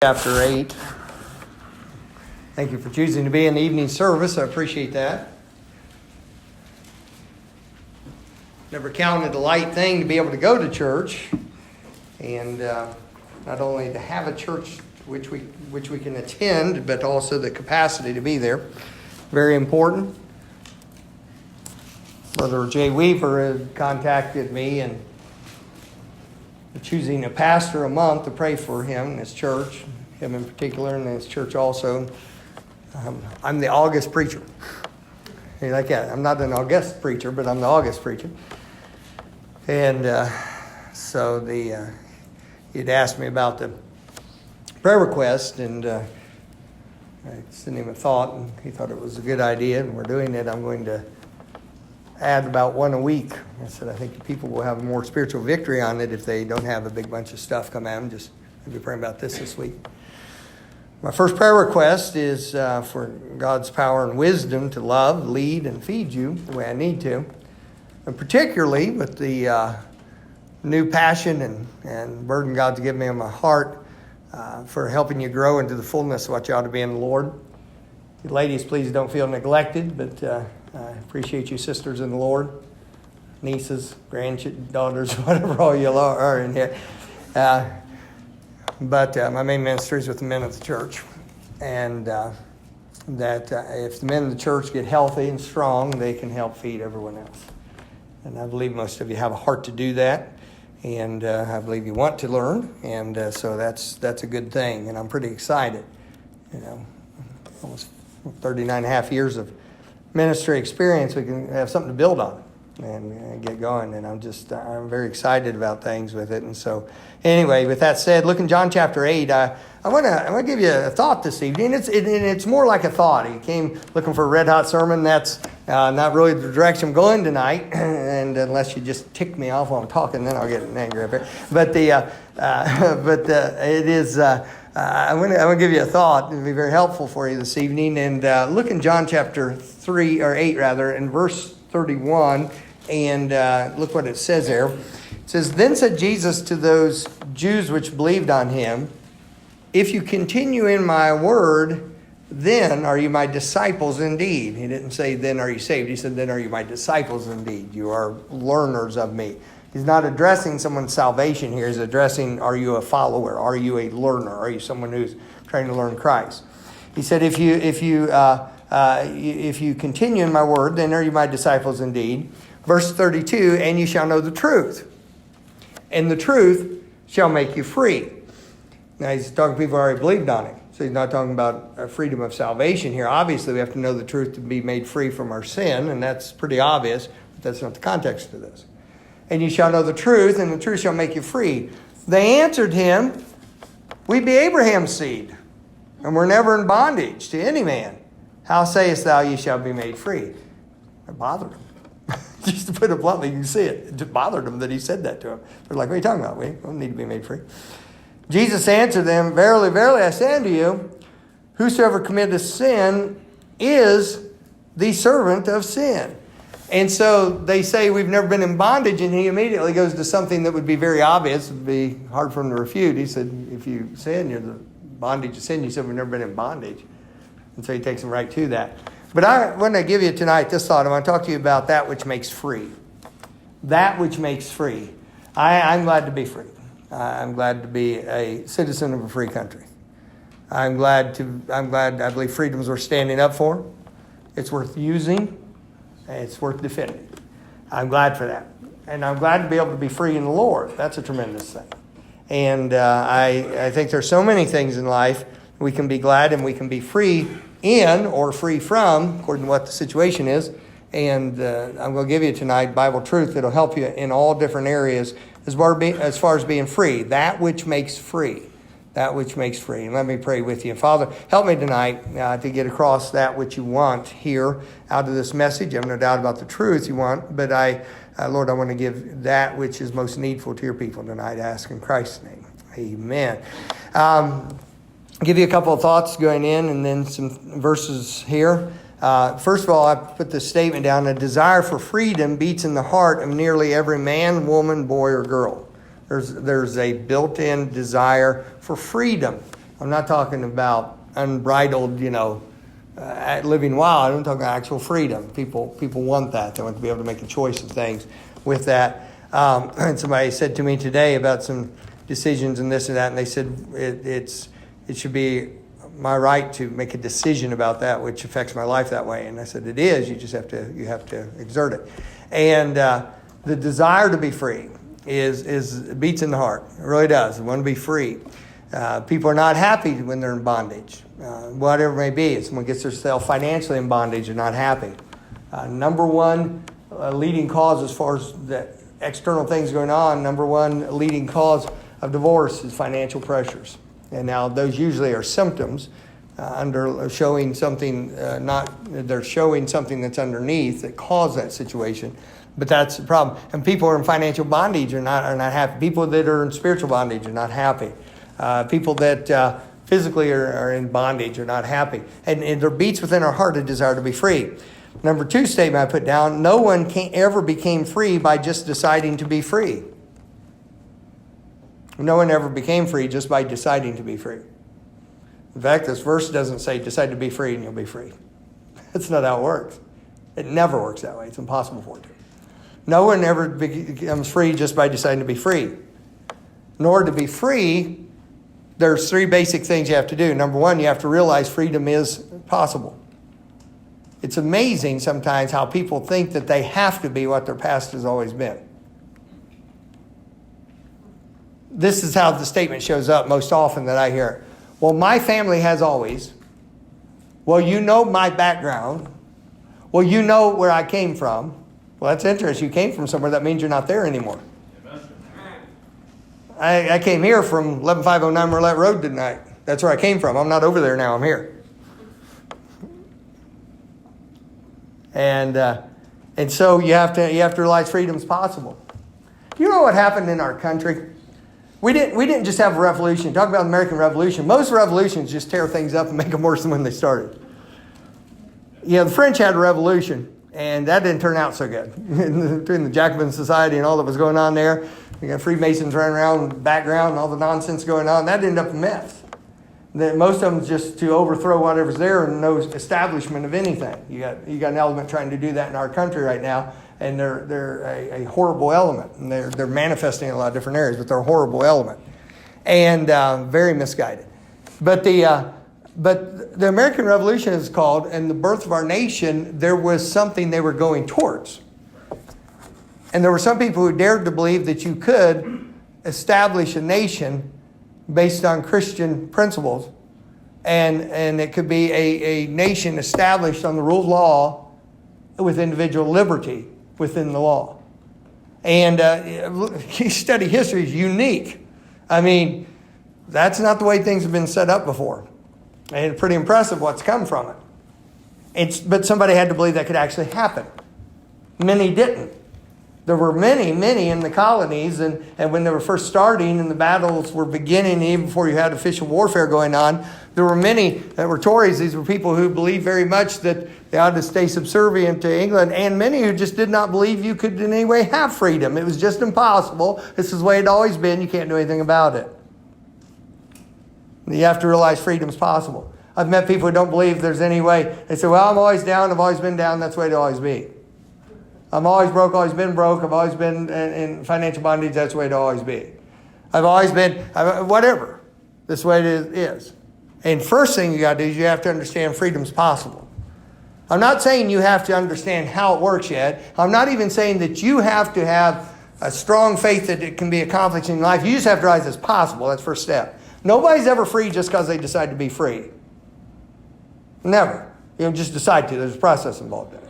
Chapter 8. Thank you for choosing to be in the evening service. I appreciate that. Never counted a light thing to be able to go to church, and not only to have a church which we can attend, but also the capacity to be there. Very important. Brother Jay Weaver had contacted me and choosing a pastor a month to pray for him in his church, him in particular, and his church also. I'm the August preacher. Like that. I'm not an August preacher, but I'm the August preacher. And so he'd asked me about the prayer request, and I sent him a thought, and he thought it was a good idea, and we're doing it. I'm going to add about one a week. I said, I think people will have a more spiritual victory on it if they don't have a big bunch of stuff come at them. Just maybe praying about this week. My first prayer request is for God's power and wisdom to love, lead, and feed you the way I need to. And particularly with the new passion and burden God's given me in my heart for helping you grow into the fullness of what you ought to be in the Lord. You ladies, please don't feel neglected, but I appreciate you sisters in the Lord, nieces, granddaughters, whatever all you are in here. But my main ministry is with the men of the church. And that if the men of the church get healthy and strong, they can help feed everyone else. And I believe most of you have a heart to do that. And I believe you want to learn. And so that's a good thing. And I'm pretty excited. You know, almost 39 and a half years of ministry experience, we can have something to build on and get going. And I'm very excited about things with it. And so anyway, with that said, look in John chapter 8. I want to give you a thought this evening. It's more like a thought. You came looking for a red hot sermon. That's not really the direction I'm going tonight. And unless you just tick me off while I'm talking, then I'll get angry up here. But it is. I want to give you a thought. It'll be very helpful for you this evening. And look in John chapter 8 in verse 31, and look what it says there. It says, "Then said Jesus to those Jews which believed on him, if you continue in my word, then are you my disciples indeed." He didn't say, then are you saved. He said, then are you my disciples indeed. You are learners of me. He's not addressing someone's salvation here. He's addressing, are you a follower? Are you a learner? Are you someone who's trying to learn Christ? He said, if you continue in my word, then are you my disciples indeed. Verse 32, and you shall know the truth, and the truth shall make you free. Now he's talking to people who already believed on him. So he's not talking about freedom of salvation here. Obviously, we have to know the truth to be made free from our sin, and that's pretty obvious, but that's not the context of this. And you shall know the truth, and the truth shall make you free. They answered him, we be Abraham's seed, and we're never in bondage to any man. How sayest thou, ye shall be made free? It bothered him. Just to put it bluntly, you can see it. It just bothered them that he said that to them. They're like, what are you talking about? We don't need to be made free. Jesus answered them, verily, verily, I say unto you, whosoever committeth sin is the servant of sin. And so they say we've never been in bondage, and he immediately goes to something that would be very obvious. It would be hard for him to refute. He said, if you sin, you're the bondage of sin. You said we've never been in bondage. And so he takes them right to that. But I want to give you tonight this thought. I want to talk to you about that which makes free. That which makes free. I'm glad to be free. I'm glad to be a citizen of a free country. I believe freedoms worth standing up for. It's worth using. It's worth defending. I'm glad for that. And I'm glad to be able to be free in the Lord. That's a tremendous thing. And I think there's so many things in life we can be glad and we can be free in or free from, according to what the situation is. And I'm going to give you tonight Bible truth that'll help you in all different areas as far as being free. That which makes free. That which makes free. And let me pray with you. Father, help me tonight to get across that which you want here out of this message. I have no doubt about the truth you want, but Lord, I want to give that which is most needful to your people tonight. I ask in Christ's name. Amen. Give you a couple of thoughts going in and then some verses here. First of all, I put this statement down. A desire for freedom beats in the heart of nearly every man, woman, boy, or girl. There's a built-in desire for freedom I'm not talking about unbridled, living wild. I'm talking about actual freedom. People want that. They want to be able to make a choice of things with that. And somebody said to me today about some decisions and this and that, and they said it should be my right to make a decision about that, which affects my life that way. And I said, it is. You have to exert it. And the desire to be free is beats in the heart. It really does. I want to be free. People are not happy when they're in bondage, whatever it may be. If someone gets themselves financially in bondage, they're not happy. Number one leading cause as far as the external things going on, number one leading cause of divorce is financial pressures. And now those usually are symptoms under showing something they're showing something that's underneath that caused that situation. But that's the problem. And people who are in financial bondage are not happy. People that are in spiritual bondage are not happy. People that physically are in bondage are not happy. And there beats within our heart a desire to be free. Number two statement I put down, no one ever became free by just deciding to be free. No one ever became free just by deciding to be free. In fact, this verse doesn't say decide to be free and you'll be free. That's not how it works. It never works that way. It's impossible for it to. No one ever becomes free just by deciding to be free. In order to be free, there's three basic things you have to do. Number one, you have to realize freedom is possible. It's amazing sometimes how people think that they have to be what their past has always been. This is how the statement shows up most often that I hear. Well, my family has always. Well, you know my background. Well, you know where I came from. Well, that's interesting. You came from somewhere. That means you're not there anymore. I came here from 11509 Merlette Road tonight. That's where I came from. I'm not over there now. I'm here. And so you have to realize freedom's possible. You know what happened in our country? We didn't just have a revolution. Talk about the American Revolution. Most revolutions just tear things up and make them worse than when they started. The French had a revolution, and that didn't turn out so good. Between the Jacobin Society and all that was going on there, you got Freemasons running around in the background and all the nonsense going on. That ended up a mess. Most of them just to overthrow whatever's there and no establishment of anything. You got an element trying to do that in our country right now. And they're a horrible element. And they're manifesting in a lot of different areas, but they're a horrible element. And very misguided. But the American Revolution is called, and the birth of our nation, there was something they were going towards. And there were some people who dared to believe that you could establish a nation based on Christian principles. And it could be a nation established on the rule of law with individual liberty within the law. And you study history, is unique. I mean, that's not the way things have been set up before. And it's pretty impressive what's come from it. But somebody had to believe that could actually happen. Many didn't. There were many in the colonies, and when they were first starting and the battles were beginning, even before you had official warfare going on, there were many that were Tories. These were people who believed very much that they ought to stay subservient to England, and many who just did not believe you could in any way have freedom. It was just impossible. This is the way it's always been. You can't do anything about it. You have to realize freedom's possible. I've met people who don't believe there's any way. They say, well, I'm always down. I've always been down. That's the way it'll always be. I'm always broke, always been broke. I've always been in financial bondage. That's the way it'll always be. I've always been, whatever. This way it is. And first thing you got to do is you have to understand freedom's possible. I'm not saying you have to understand how it works yet. I'm not even saying that you have to have a strong faith that it can be accomplished in life. You just have to realize it's possible. That's the first step. Nobody's ever free just because they decide to be free. Never. You don't just decide to. There's a process involved in it.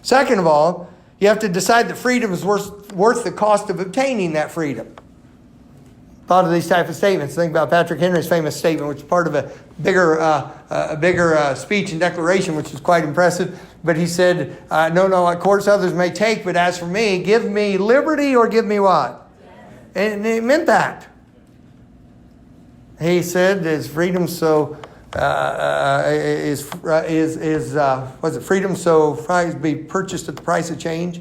Second of all, you have to decide that freedom is worth the cost of obtaining that freedom. Thought of these type of statements. Think about Patrick Henry's famous statement, which is part of a bigger speech and declaration, which is quite impressive. But he said, no, what course others may take, but as for me, give me liberty or give me what? Yes. And it meant that. He said, "Is freedom so? Was it freedom so price be purchased at the price of change?"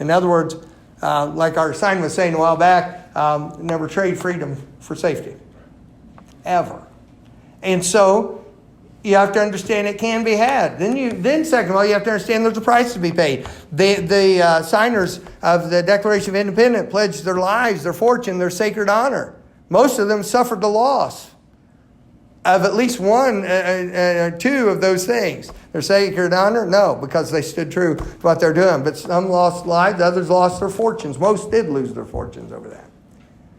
In other words, like our sign was saying a while back, never trade freedom for safety, ever. And so you have to understand it can be had. Then second of all, you have to understand there's a price to be paid. The signers of the Declaration of Independence pledged their lives, their fortune, their sacred honor. Most of them suffered the loss of at least one, two of those things. Their sacred honor? No, because they stood true to what they're doing. But some lost lives, others lost their fortunes. Most did lose their fortunes over that.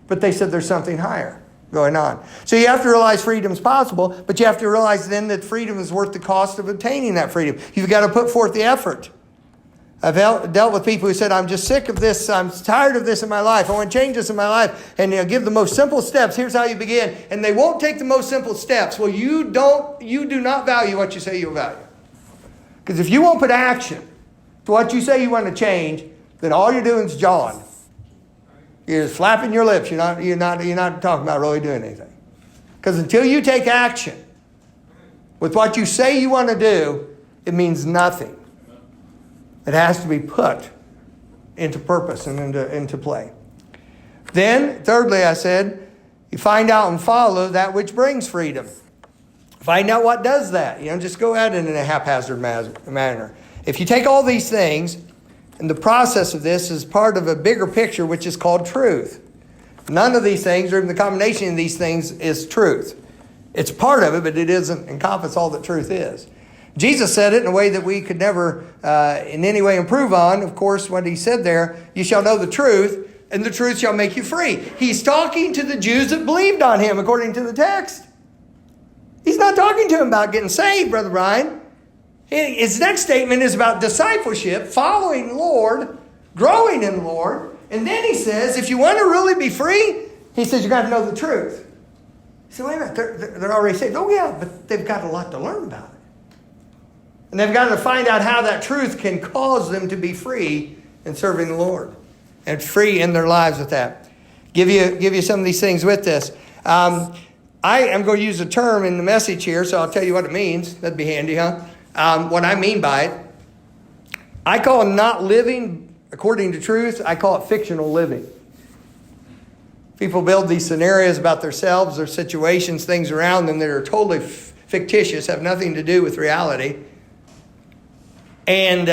But they said there's something higher going on. So you have to realize freedom's possible, but you have to realize then that freedom is worth the cost of obtaining that freedom. You've got to put forth the effort. I've dealt with people who said, I'm just sick of this. I'm tired of this in my life. I want to change this in my life. And give the most simple steps. Here's how you begin. And they won't take the most simple steps. Well, you do not value what you say you value. Because if you won't put action to what you say you want to change, then all you're doing is jawing. You're just flapping your lips. You're not talking about really doing anything. Because until you take action with what you say you want to do, it means nothing. It has to be put into purpose and into play. Then, thirdly, I said, you find out and follow that which brings freedom. Find out what does that. Just go at it in a haphazard manner. If you take all these things, and the process of this is part of a bigger picture, which is called truth. None of these things, or even the combination of these things, is truth. It's part of it, but it doesn't encompass all that truth is. Jesus said it in a way that we could never in any way improve on. Of course, what he said there, you shall know the truth, and the truth shall make you free. He's talking to the Jews that believed on him, according to the text. He's not talking to them about getting saved, Brother Brian. His next statement is about discipleship, following the Lord, growing in the Lord. And then he says, if you want to really be free, he says, you got to know the truth. You say, wait a minute, they're already saved. Oh yeah, but they've got a lot to learn about it. And they've got to find out how that truth can cause them to be free in serving the Lord. And free in their lives with that. Give you some of these things with this. I am going to use a term in the message here, so I'll tell you what it means. That'd be handy, huh? What I mean by it, I call not living according to truth, I call it fictional living. People build these scenarios about themselves, their situations, things around them that are totally fictitious, have nothing to do with reality. And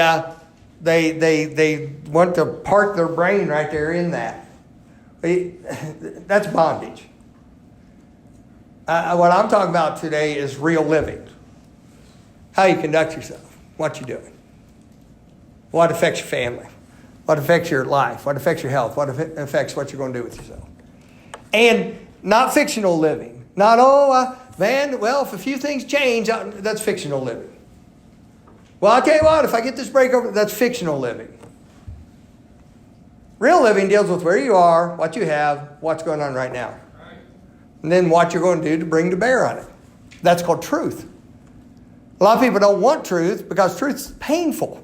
they want to park their brain right there in that. That's bondage. What I'm talking about today is real living. How you conduct yourself. What you're doing. What affects your family. What affects your life. What affects your health. What affects what you're going to do with yourself. And not fictional living. Not, if a few things change, that's fictional living. Well, I'll tell you what, if I get this break over, that's fictional living. Real living deals with where you are, what you have, what's going on right now. And then what you're going to do to bring to bear on it. That's called truth. A lot of people don't want truth because truth's painful.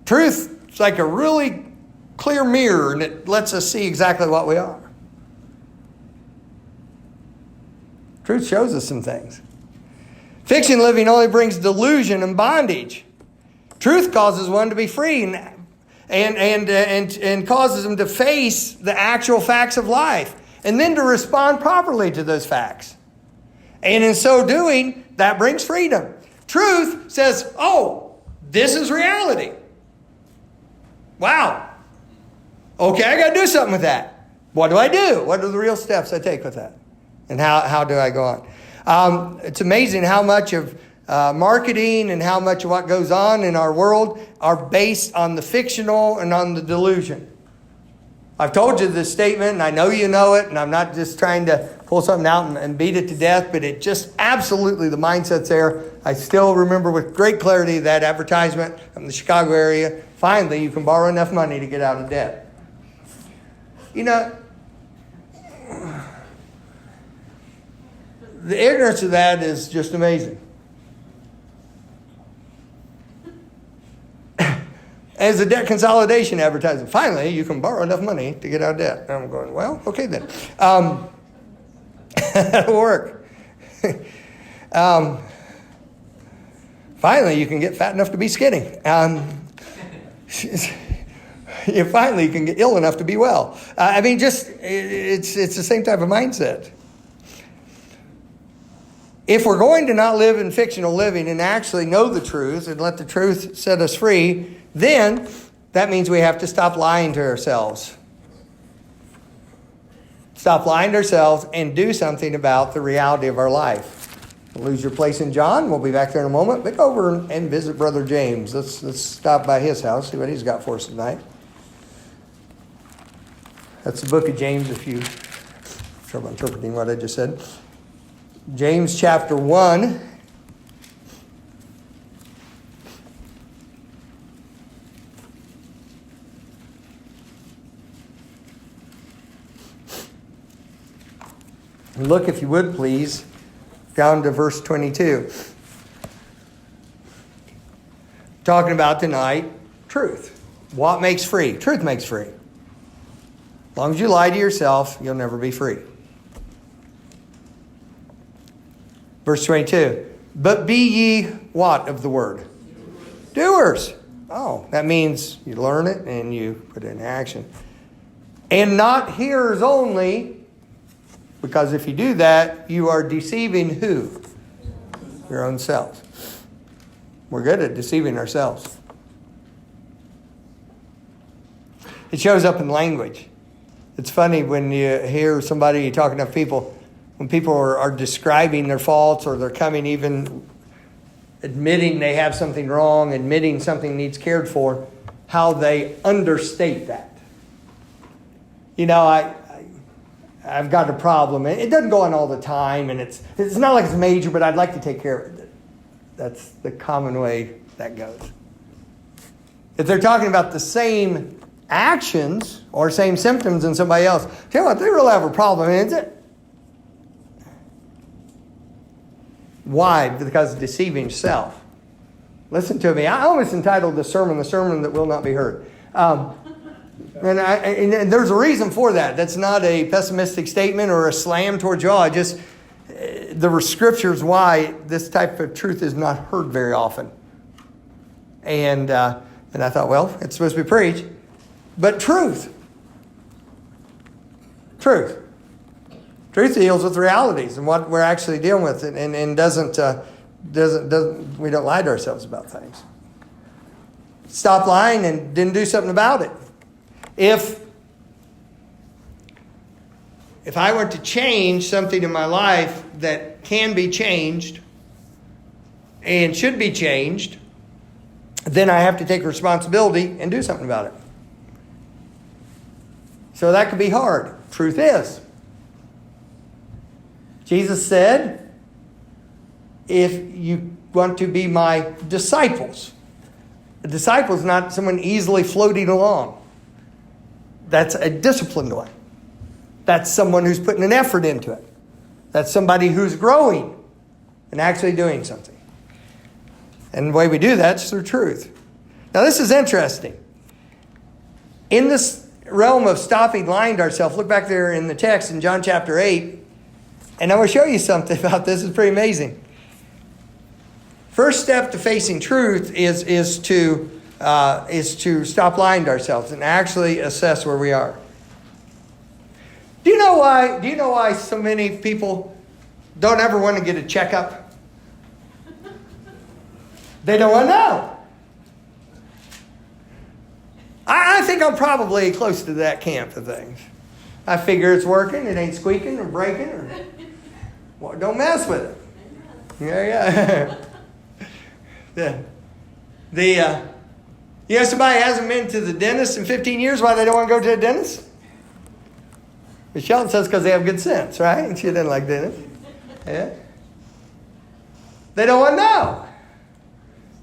Truth is like a really clear mirror and it lets us see exactly what we are. Truth shows us some things. Fiction living only brings delusion and bondage. Truth causes one to be free and causes them to face the actual facts of life and then to respond properly to those facts. And in so doing, that brings freedom. Truth says, this is reality. Wow. Okay, I got to do something with that. What do I do? What are the real steps I take with that? And how do I go on? It's amazing how much of marketing and how much of what goes on in our world are based on the fictional and on the delusion. I've told you this statement, and I know you know it, and I'm not just trying to pull something out and beat it to death, but it just absolutely, the mindset's there. I still remember with great clarity that advertisement from the Chicago area. Finally, you can borrow enough money to get out of debt. The ignorance of that is just amazing. As a debt consolidation advertising, finally, you can borrow enough money to get out of debt. And I'm going, well, okay then. That'll work. Finally, you can get fat enough to be skinny. Finally, you can get ill enough to be well. It's the same type of mindset. If we're going to not live in fictional living and actually know the truth and let the truth set us free, then that means we have to stop lying to ourselves. Stop lying to ourselves and do something about the reality of our life. Lose your place in John. We'll be back there in a moment. But go over and visit Brother James. Let's stop by his house, see what he's got for us tonight. That's the book of James, if you trouble interpreting what I just said. James chapter 1. Look, if you would please, down to verse 22. Talking about tonight, truth. What makes free? Truth makes free. As long as you lie to yourself, you'll never be free. Verse 22. But be ye what of the word? Doers. Oh, that means you learn it and you put it in action. And not hearers only, because if you do that, you are deceiving who? Your own selves. We're good at deceiving ourselves. It shows up in language. It's funny when you hear somebody talking to people, when people are describing their faults or they're coming even admitting they have something wrong, admitting something needs cared for, how they understate that. You know, I've got a problem. It doesn't go on all the time, and it's not like it's major, but I'd like to take care of it. That's the common way that goes. If they're talking about the same actions or same symptoms in somebody else, tell you what, they really have a problem, isn't it? Why? Because deceiving self. Listen to me. I almost entitled the sermon that will not be heard. And there's a reason for that. That's not a pessimistic statement or a slam towards y'all. Just there were scriptures why this type of truth is not heard very often. And I thought, well, it's supposed to be preached. But truth. Truth deals with realities and what we're actually dealing with, and doesn't we don't lie to ourselves about things. Stop lying and didn't do something about it. If I were to change something in my life that can be changed and should be changed, then I have to take responsibility and do something about it. So that could be hard. Truth is. Jesus said, if you want to be my disciples, a disciple is not someone easily floating along. That's a disciplined one. That's someone who's putting an effort into it. That's somebody who's growing and actually doing something. And the way we do that is through truth. Now this is interesting. In this realm of stopping lying to ourselves, look back there in the text in John chapter 8, and I want to show you something about this. It's pretty amazing. First step to facing truth is to stop lying to ourselves and actually assess where we are. Do you know why so many people don't ever want to get a checkup? They don't want to know. I think I'm probably close to that camp of things. I figure it's working, it ain't squeaking or breaking, or well, don't mess with it. Yeah. You know, somebody hasn't been to the dentist in 15 years. Why they don't want to go to the dentist? Michelle says because they have good sense, right? She doesn't like dentists. Yeah. They don't want to know.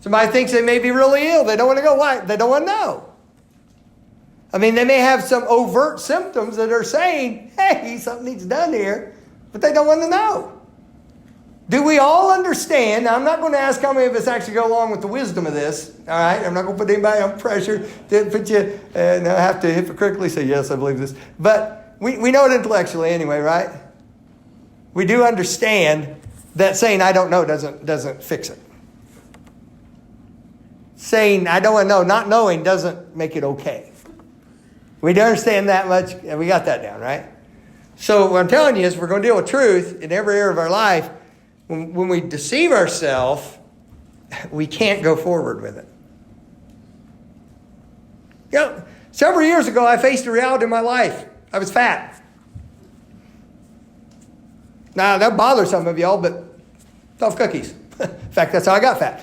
Somebody thinks they may be really ill. They don't want to go. Why? They don't want to know. I mean, they may have some overt symptoms that are saying, hey, something needs done here, but they don't want to know. Do we all understand? Now, I'm not going to ask how many of us actually go along with the wisdom of this. All right? I'm not going to put anybody on pressure to put you, and I have to hypocritically say, yes, I believe this. But we know it intellectually anyway, right? We do understand that saying I don't know doesn't fix it. Saying I don't want to know, not knowing doesn't make it okay. We do understand that much, and we got that down, right? So what I'm telling you is we're going to deal with truth in every area of our life. when we deceive ourselves, we can't go forward with it. You know, several years ago, I faced a reality in my life. I was fat. Now, that bothers some of y'all, but tough cookies. In fact, that's how I got fat.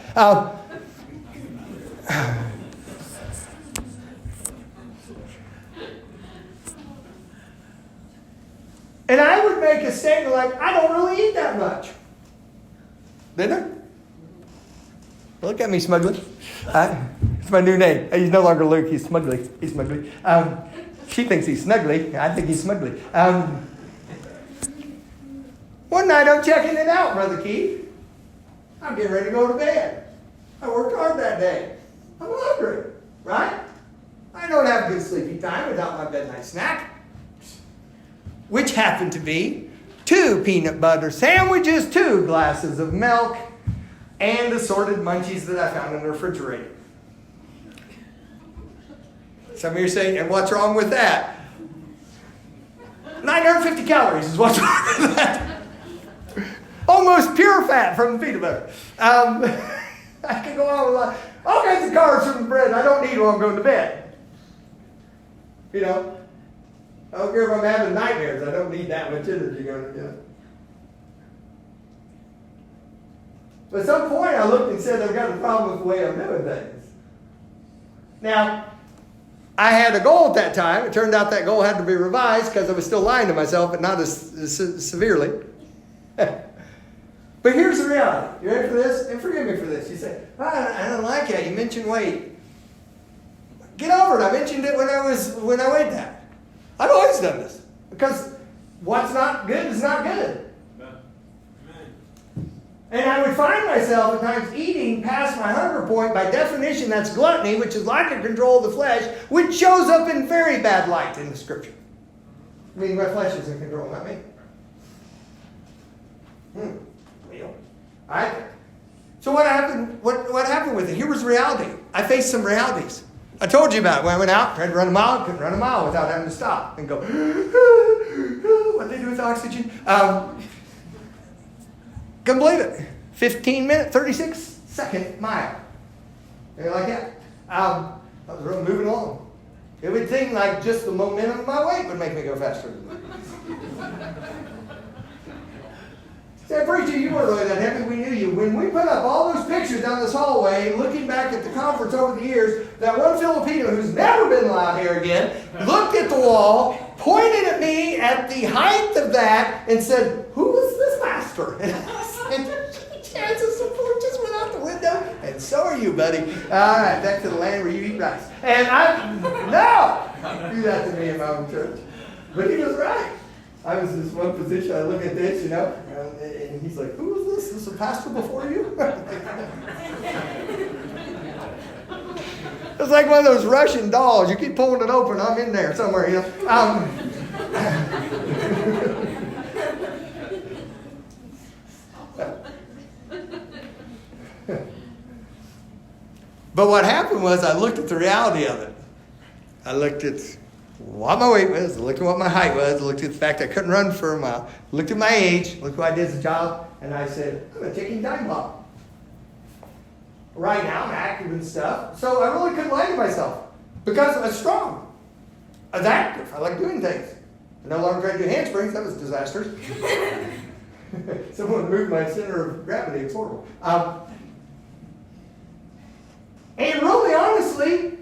And I would make a statement like, I don't really eat that much. Didn't I? Look at me, Smugly. It's my new name. He's no longer Luke. He's Smugly. He's Smugly. She thinks he's Snuggly. I think he's Smugly. One night I'm checking it out, Brother Keith. I'm getting ready to go to bed. I worked hard that day. I'm hungry, right? I don't have good sleeping time without my midnight snack, which happened to be 2 peanut butter sandwiches, 2 glasses of milk, and assorted munchies that I found in the refrigerator. Some of you are saying, and what's wrong with that? 950 calories is what's wrong with that. Almost pure fat from the peanut butter. I can go on with all kinds of carbs from the bread I don't need while I'm going to bed. You know, I don't care if I'm having nightmares. I don't need that much energy going to bed. But at some point I looked and said, I've got a problem with the way I'm doing things. Now, I had a goal at that time. It turned out that goal had to be revised because I was still lying to myself, but not as severely. But here's the reality. You ready for this? And forgive me for this. You say, I don't like that. You mentioned weight. Get over it. I mentioned it when I weighed that. I've always done this. Because what's not good is not good. And I would find myself at times eating past my hunger point. By definition, that's gluttony, which is lack of control of the flesh, which shows up in very bad light in the Scripture. I mean, my flesh is in control, not me. So what happened? What happened with it? Here was reality. I faced some realities. I told you about it. When I went out, tried to run a mile, couldn't run a mile without having to stop and go, what they do with oxygen? Couldn't believe it. 15-minute, 36-second mile. Maybe like that. I was really moving along. It would seem like just the momentum of my weight would make me go faster than that. Say, preacher, you weren't really that heavy. We knew you. When we put up all those pictures down this hallway, looking back at the conference over the years, that one Filipino who's never been allowed here again looked at the wall, pointed at me at the height of that, and said, "Who is this pastor?" And I said, "Chances of support just went out the window, and so are you, buddy." All right, back to the land where you eat rice. And no, do that to me in my own church. But he was right. I was in this one position, I look at this, you know, and he's like, "Who is this? Is this a pastor before you?" It's like one of those Russian dolls. You keep pulling it open, I'm in there somewhere, you know. But what happened was I looked at the reality of it. I looked at what my weight was, I looked at what my height was, I looked at the fact I couldn't run for a mile, looked at my age, looked what I did as a child, and I said, I'm a ticking time bomb. Right now, I'm active and stuff, so I really couldn't lie to myself because I was strong. I was active. I like doing things. I no longer tried to do handsprings. That was disastrous. Someone moved my center of gravity. It's horrible. And really, honestly,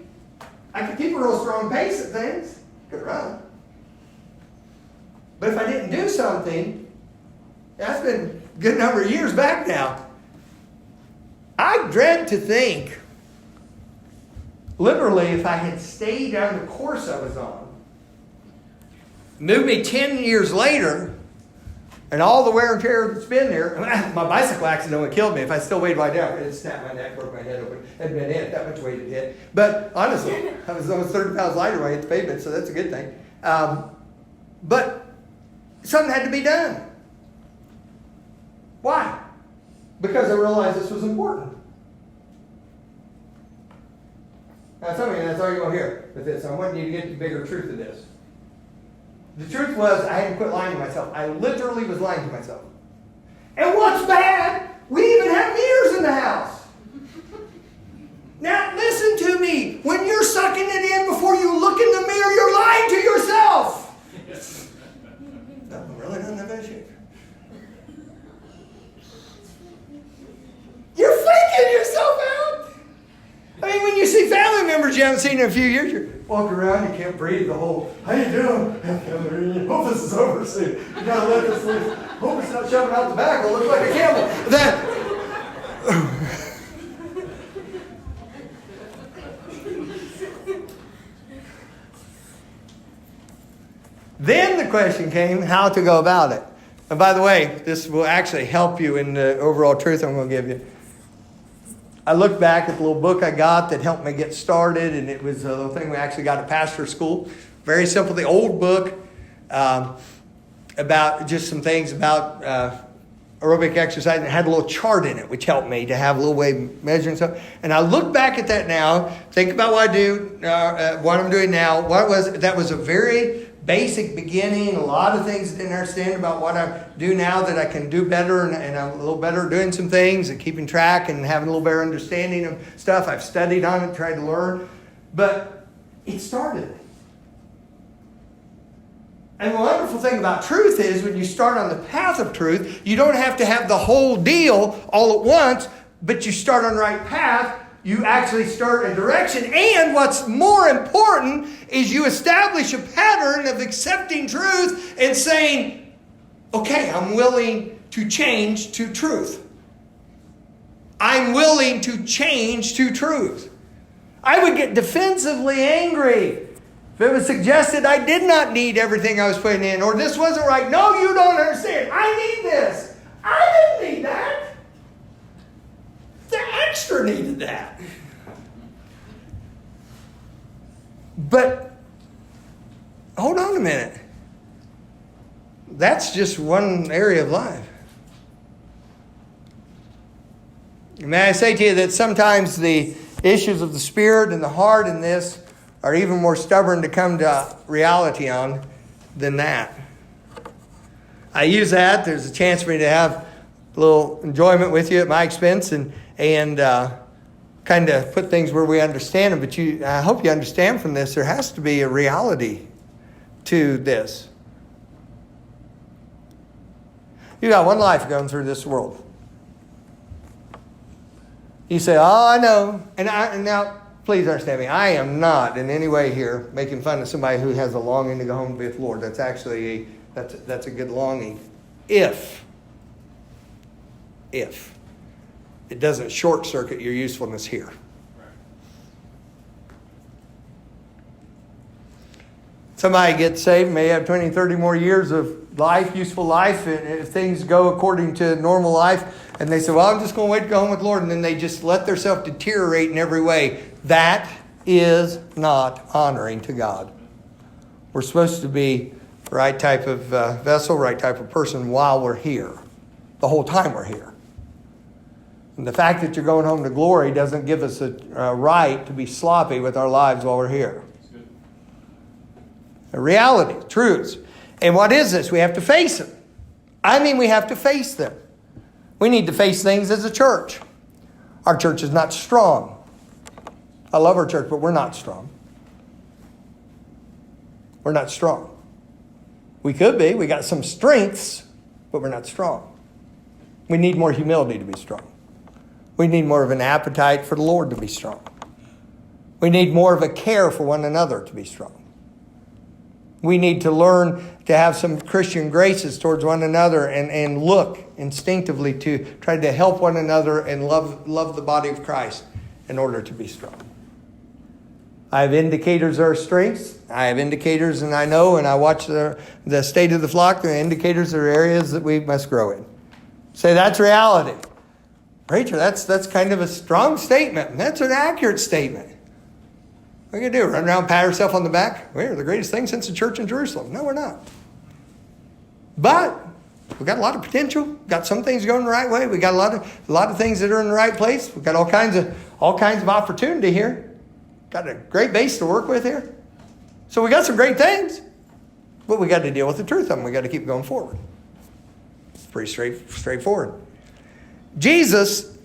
I could keep a real strong pace at things. Could run. But if I didn't do something, that's been a good number of years back now. I dread to think, literally, if I had stayed on the course I was on, moved me 10 years later, and all the wear and tear that's been there, my bicycle accident would have killed me if I still weighed right down. It snapped my neck, broke my head open. Had been it, that much weight it hit. But honestly, I was almost 30 pounds lighter when I hit the pavement, so that's a good thing. But something had to be done. Why? Because I realized this was important. Now, some of you, that's all you're going to hear with this. I want you to get the bigger truth of this. The truth was, I had to quit lying to myself. I literally was lying to myself. And what's bad, we even have mirrors in the house. Now, listen to me. When you're sucking it in before you look in the mirror, you're lying to yourself. No, really not in that bad shape. You're faking yourself out. I mean, when you see family members you haven't seen in a few years, you're walking around, you can't breathe the whole, how you doing? Hope this is over soon. You gotta let this loose. Hope it's not shoving out the back. It'll look like a camel. Then the question came, how to go about it. And by the way, this will actually help you in the overall truth I'm going to give you. I looked back at the little book I got that helped me get started, and it was a little thing we actually got at pastor school. Very simple, the old book about just some things about aerobic exercise, and it had a little chart in it, which helped me to have a little way of measuring stuff. And I look back at that now, think about what I do, what I'm doing now. That was a very basic beginning, a lot of things I didn't understand about what I do now that I can do better, and I'm a little better doing some things and keeping track and having a little better understanding of stuff. I've studied on it, tried to learn, but it started. And the wonderful thing about truth is when you start on the path of truth, you don't have to have the whole deal all at once, but you start on the right path. You actually start a direction. And what's more important is you establish a pattern of accepting truth and saying, okay, I'm willing to change to truth. I'm willing to change to truth. I would get defensively angry if it was suggested I did not need everything I was putting in, or this wasn't right. No, you don't understand. I need this. I didn't need that. The extra needed that. But hold on a minute. That's just one area of life. May I say to you that sometimes the issues of the spirit and the heart in this are even more stubborn to come to reality on than that. I use that. There's a chance for me to have a little enjoyment with you at my expense and kind of put things where we understand them. But I hope you understand from this, there has to be a reality to this. You got one life going through this world. You say, oh, I know. And now, please understand me. I am not in any way here making fun of somebody who has a longing to go home to be with the Lord. That's actually that's a good longing. If it doesn't short circuit your usefulness here. Somebody gets saved, may have 20, 30 more years of life, useful life, and if things go according to normal life, and they say, well, I'm just going to wait to go home with the Lord, and then they just let themselves deteriorate in every way. That is not honoring to God. We're supposed to be the right type of vessel, right type of person while we're here, the whole time we're here. And the fact that you're going home to glory doesn't give us a right to be sloppy with our lives while we're here. A reality, truths. And what is this? We have to face them. I mean, we have to face them. We need to face things as a church. Our church is not strong. I love our church, but we're not strong. We're not strong. We could be. We got some strengths, but we're not strong. We need more humility to be strong. We need more of an appetite for the Lord to be strong. We need more of a care for one another to be strong. We need to learn to have some Christian graces towards one another and look instinctively to try to help one another and love the body of Christ in order to be strong. I have indicators of our strengths. I have indicators, and I know, and I watch the state of the flock. There are indicators of areas that we must grow in. Say, that's reality. Preacher, that's kind of a strong statement. That's an accurate statement. What are you going to do? Run around and pat yourself on the back? We're the greatest thing since the church in Jerusalem. No, we're not. But we've got a lot of potential. We've got some things going the right way. We've got a lot of things that are in the right place. We've got all kinds of opportunity here. Got a great base to work with here. So we got some great things. But we got to deal with the truth of them. We got to keep going forward. pretty straightforward. Jesus,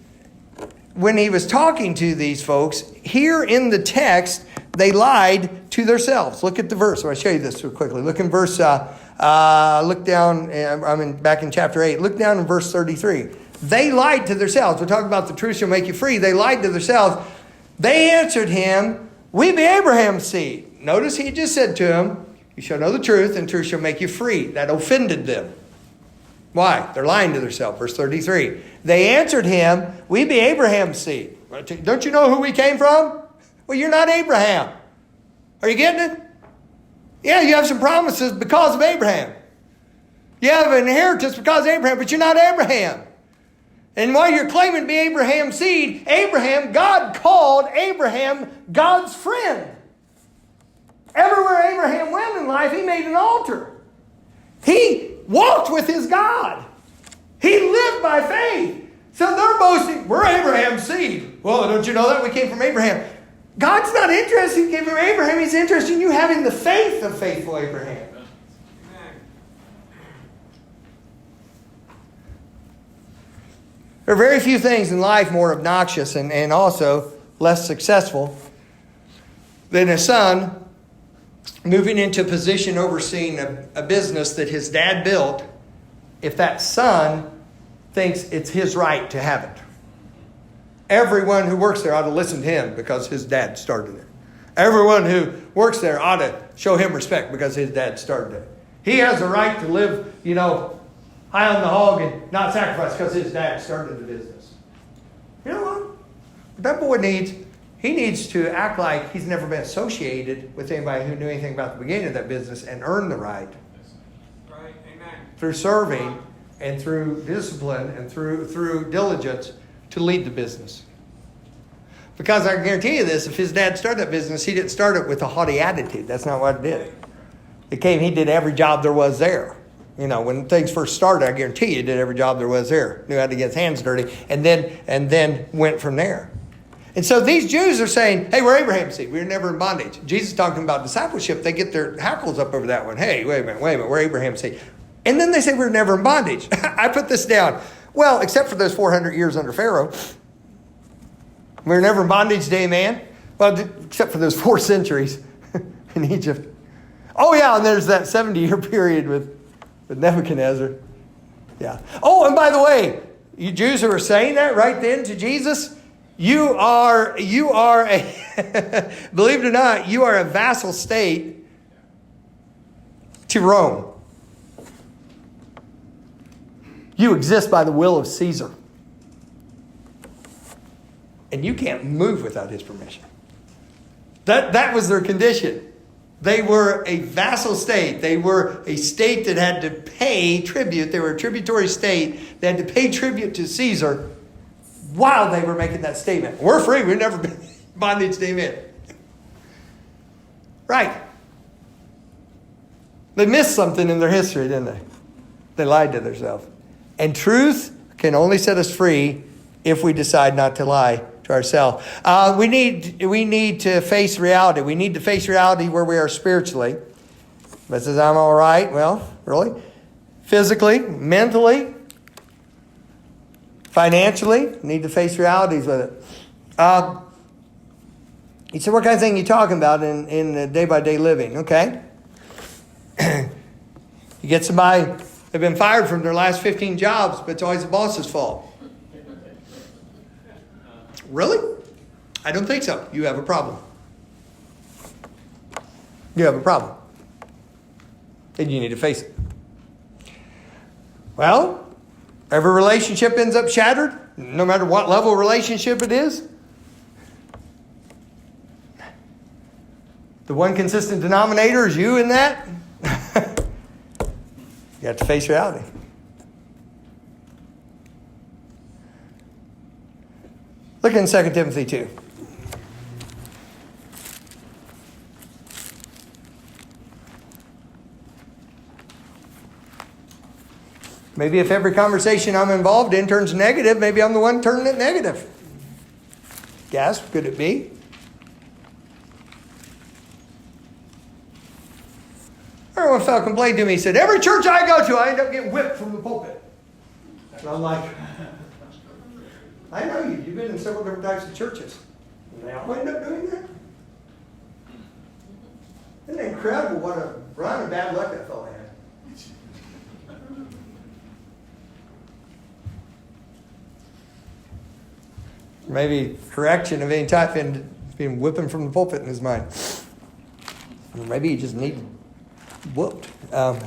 when he was talking to these folks, here in the text, they lied to themselves. Look at the verse. I'll show you this real quickly. Look in verse, look down, back in chapter 8. Look down in verse 33. They lied to themselves. We're talking about the truth shall make you free. They lied to themselves. They answered him, we be Abraham's seed. Notice he just said to him, you shall know the truth, and truth shall make you free. That offended them. Why? They're lying to themselves. Verse 33. They answered him, we be Abraham's seed. Don't you know who we came from? Well, you're not Abraham. Are you getting it? Yeah, you have some promises because of Abraham. You have an inheritance because of Abraham, but you're not Abraham. And while you're claiming to be Abraham's seed, Abraham, God called Abraham God's friend. Everywhere Abraham went in life, he made an altar. He walked with his God. He lived by faith. So they're boasting, we're Abraham's seed. Well, don't you know that? We came from Abraham. God's not interested in from Abraham. He's interested in you having the faith of faithful Abraham. There are very few things in life more obnoxious and also less successful than a son moving into a position overseeing a business that his dad built if that son thinks it's his right to have it. Everyone who works there ought to listen to him because his dad started it. Everyone who works there ought to show him respect because his dad started it. He has a right to live, high on the hog and not sacrifice because his dad started the business. You know what? What that boy needs, he needs to act like he's never been associated with anybody who knew anything about the beginning of that business and earn the right. Right. Amen. Through serving and through discipline and through diligence to lead the business. Because I can guarantee you this, if his dad started that business, he didn't start it with a haughty attitude. That's not what it did. He did every job there was there. When things first started, I guarantee you, he did every job there was there. Knew how to get his hands dirty, and then went from there. And so these Jews are saying, hey, we're Abraham's seed. We were never in bondage. Jesus talking about discipleship, they get their hackles up over that one. Hey, wait a minute, we're Abraham's seed. And then they say we're never in bondage. I put this down. Well, except for those 400 years under Pharaoh. We were never in bondage to any man. Well, except for those 4 centuries in Egypt. Oh, yeah, and there's that 70-year period with Nebuchadnezzar. Yeah. Oh, and by the way, you Jews who are saying that right then to Jesus, you are a, believe it or not, you are a vassal state to Rome. You exist by the will of Caesar. And you can't move without his permission. That was their condition. They were a vassal state. They were a state that had to pay tribute. They were a tributary state. They had to pay tribute to Caesar while they were making that statement. We're free. We've never been bondage to him. Right. They missed something in their history, didn't they? They lied to themselves. And truth can only set us free if we decide not to lie to ourselves. We need to face reality. We need to face reality where we are spiritually. But says, I'm all right. Well, really? Physically, mentally, financially, need to face realities with it. He said, what kind of thing are you talking about in the day-by-day living? Okay. You get somebody, they've been fired from their last 15 jobs, but it's always the boss's fault. Really? I don't think so. You have a problem. You have a problem. And you need to face it. Well, every relationship ends up shattered, no matter what level of relationship it is. The one consistent denominator is you in that. You have to face reality. Look in 2 Timothy 2. Maybe if every conversation I'm involved in turns negative, maybe I'm the one turning it negative. Gasp, could it be? I remember one fellow complained to me. He said, every church I go to, I end up getting whipped from the pulpit. And I'm like, I know you. You've been in several different types of churches. And they all end up doing that. Isn't it incredible what a run of bad luck that fellow had? Maybe correction of any type and being whipping from the pulpit in his mind. Or maybe he just needed whooped. 2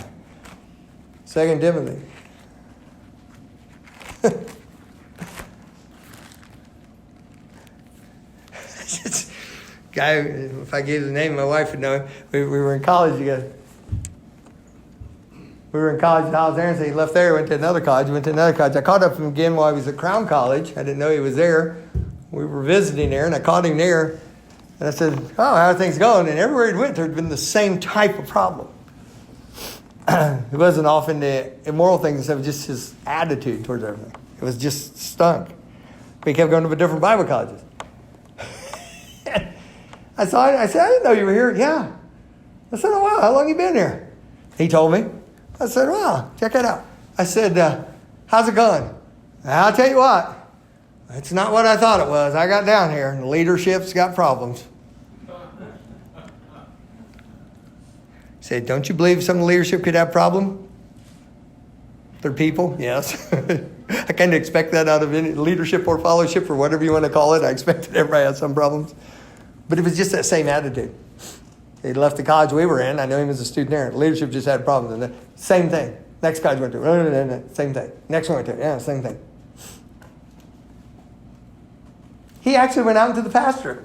Timothy. Guy, if I gave the name, my wife would know him. We were in college together. We were in college at Hollis Aaron, so he left there, went to another college, I caught up with him again while he was at Crown College. I didn't know he was there. We were visiting there, and I caught him there. And I said, oh, how are things going? And everywhere he went, there had been the same type of problem. It wasn't often the immoral things, it was just his attitude towards everything. It was just stunk. But he kept going to different Bible colleges. I said, I didn't know you were here. Yeah. I said, oh, wow, how long you been here? He told me. I said, wow, check it out. I said, how's it going? I'll tell you what, it's not what I thought it was. I got down here, and the leadership's got problems. He said, don't you believe some of the leadership could have problems? They're people, yes. I kind of expect that out of any leadership or fellowship or whatever you want to call it. I expected everybody had some problems. But it was just that same attitude. He left the college we were in. I knew him as a student there. Leadership just had problems. And the same thing. Next college went to, same thing. Next one went to, yeah, same thing. He actually went out into the pastorate.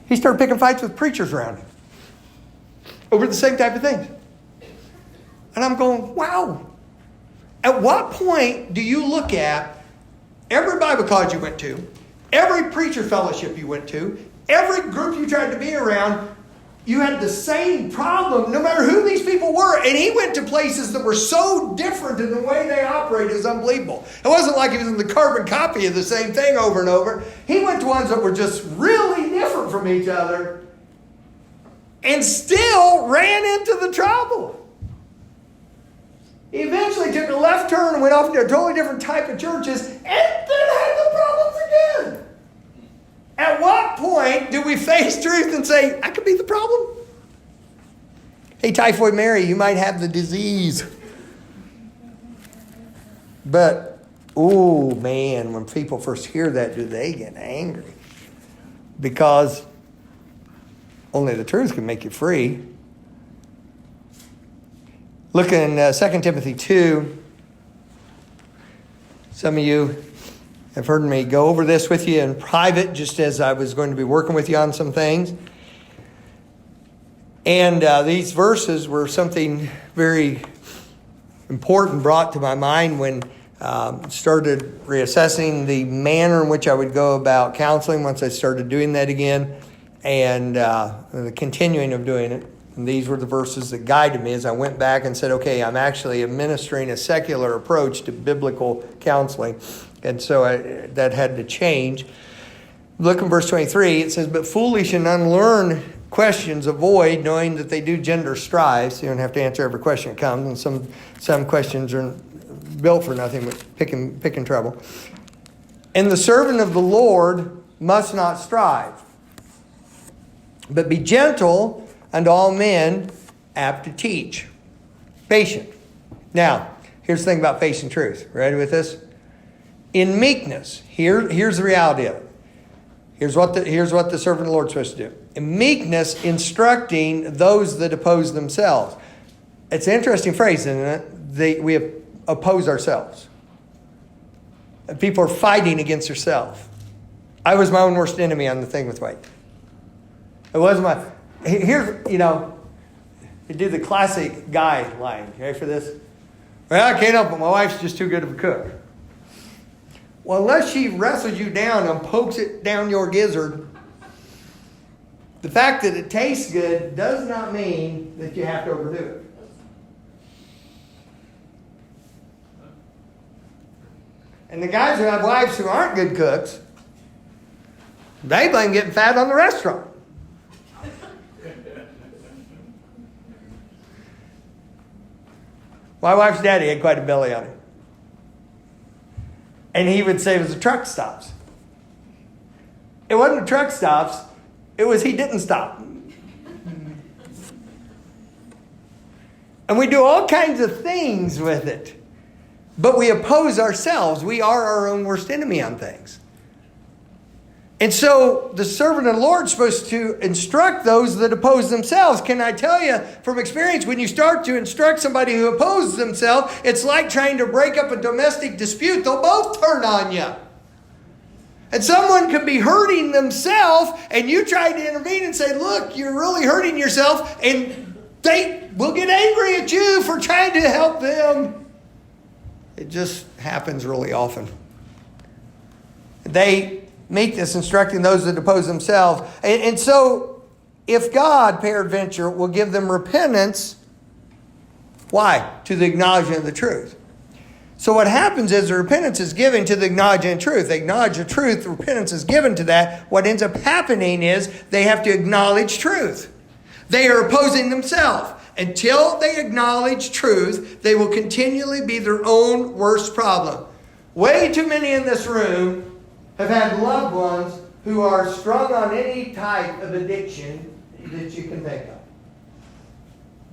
He started picking fights with preachers around him over the same type of things. And I'm going, wow. At what point do you look at every Bible college you went to, every preacher fellowship you went to, every group you tried to be around, you had the same problem no matter who these people were. And he went to places that were so different in the way they operate, it was unbelievable. It wasn't like he was in the carbon copy of the same thing over and over. He went to ones that were just really different from each other and still ran into the trouble. He eventually took a left turn and went off to a totally different type of churches and then had the problems again. At what point do we face truth and say, I could be the problem? Hey, Typhoid Mary, you might have the disease. But, oh man, when people first hear that, do they get angry? Because only the truth can make you free. Look in 2 Timothy 2. Some of you have heard me go over this with you in private, just as I was going to be working with you on some things. And these verses were something very important brought to my mind when started reassessing the manner in which I would go about counseling once I started doing that again, and the continuing of doing it. And these were the verses that guided me as I went back and said, okay, I'm actually administering a secular approach to biblical counseling. And so that had to change. Look in verse 23. It says, but foolish and unlearned questions avoid, knowing that they do gender strife. So you don't have to answer every question that comes. And some questions are built for nothing but picking trouble. And the servant of the Lord must not strive, but be gentle unto all men, apt to teach. Patient. Now, here's the thing about facing truth. Ready with this? In meekness. Here's the reality of it. Here's what the servant of the Lord is supposed to do. In meekness, instructing those that oppose themselves. It's an interesting phrase, isn't it? We oppose ourselves. People are fighting against themselves. I was my own worst enemy on the thing with weight. It wasn't my... Here's, they do the classic guy line. You ready for this? Well, I can't help it. My wife's just too good of a cook. Well, unless she wrestles you down and pokes it down your gizzard, the fact that it tastes good does not mean that you have to overdo it. And the guys who have wives who aren't good cooks, they blame getting fat on the restaurant. My wife's daddy had quite a belly on him. And he would say it was the truck stops. It wasn't the truck stops. It was he didn't stop. And we do all kinds of things with it. But we oppose ourselves. We are our own worst enemy on things. And so the servant of the Lord is supposed to instruct those that oppose themselves. Can I tell you from experience, when you start to instruct somebody who opposes themselves, it's like trying to break up a domestic dispute. They'll both turn on you. And someone could be hurting themselves, and you try to intervene and say, look, you're really hurting yourself, and they will get angry at you for trying to help them. It just happens really often. They make this instructing those that oppose themselves. And so, if God, peradventure, will give them repentance, why? To the acknowledgement of the truth. So what happens is the repentance is given to the acknowledgement of truth. They acknowledge the truth, the repentance is given to that. What ends up happening is they have to acknowledge truth. They are opposing themselves. Until they acknowledge truth, they will continually be their own worst problem. Way too many in this room have had loved ones who are strung on any type of addiction that you can think of.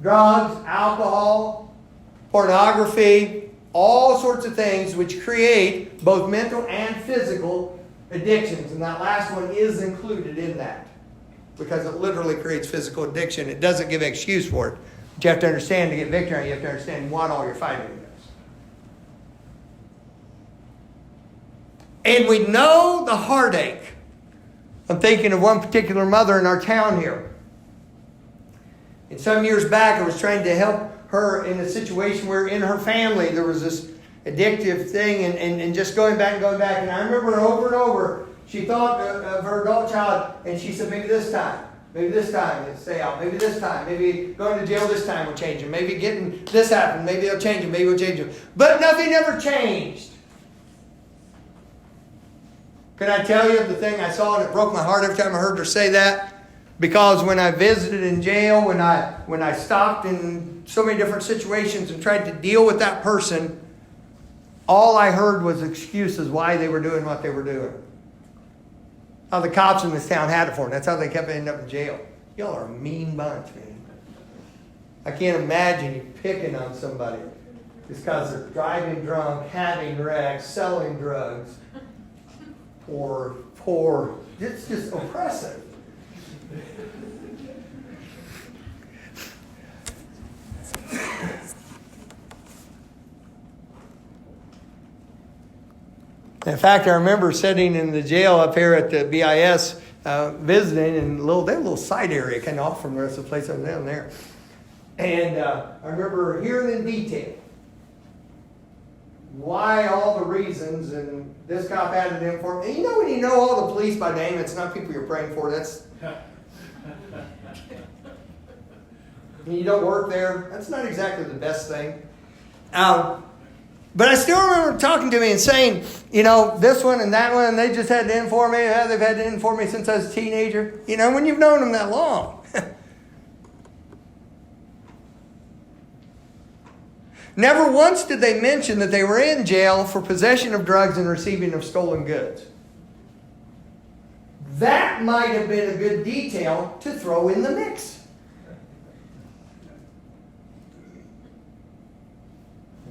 Drugs, alcohol, pornography, all sorts of things which create both mental and physical addictions. And that last one is included in that because it literally creates physical addiction. It doesn't give an excuse for it. But you have to understand to get victory, you have to understand what all you're fighting against. And we know the heartache. I'm thinking of one particular mother in our town here. And some years back, I was trying to help her in a situation where in her family there was this addictive thing and just going back. And I remember over and over, she thought of her adult child and she said, maybe this time they'll stay out. Maybe this time. Maybe going to jail this time will change them. Maybe getting this happened. Maybe they'll change them. Maybe we'll change them. But nothing ever changed. Can I tell you the thing I saw and it broke my heart every time I heard her say that? Because when I visited in jail, when I stopped in so many different situations and tried to deal with that person, all I heard was excuses why they were doing what they were doing. How the cops in this town had it for them. That's how they kept ending up in jail. Y'all are a mean bunch, man. I can't imagine you picking on somebody just because they're driving drunk, having wrecks, selling drugs. Poor. It's just oppressive. In fact, I remember sitting in the jail up here at the BIS visiting, and they had a little side area kind of off from the rest of the place over down there. And I remember hearing in detail why all the reasons, and this cop added in for me. And you know when you know all the police by name, it's not people you're praying for. That's and you don't work there. That's not exactly the best thing. But I still remember talking to me and saying, this one and that one, and they just had it in for me. Yeah, they've had it in for me since I was a teenager. When you've known them that long. Never once did they mention that they were in jail for possession of drugs and receiving of stolen goods. That might have been a good detail to throw in the mix.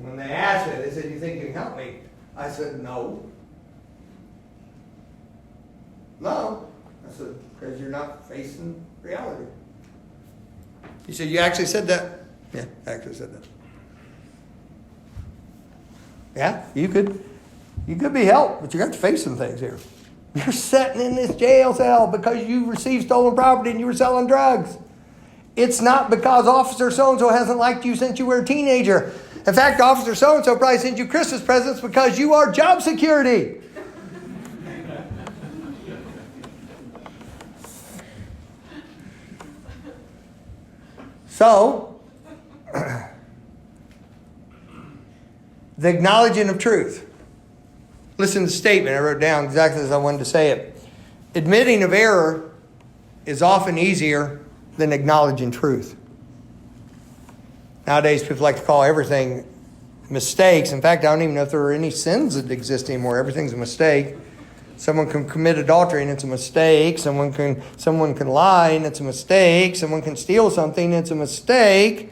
When they asked me, they said, "Do you think you can help me?" I said, "No." "No." I said, "Because you're not facing reality." He said, "You actually said that?" "Yeah, I actually said that." "Yeah, you could be helped, but you got to face some things here. You're sitting in this jail cell because you received stolen property and you were selling drugs. It's not because Officer so-and-so hasn't liked you since you were a teenager. In fact, Officer so-and-so probably sent you Christmas presents because you are job security." So, the acknowledging of truth. Listen to the statement I wrote down exactly as I wanted to say it. Admitting of error is often easier than acknowledging truth. Nowadays, people like to call everything mistakes. In fact, I don't even know if there are any sins that exist anymore. Everything's a mistake. Someone can commit adultery and it's a mistake. Someone can lie and it's a mistake. Someone can steal something and it's a mistake.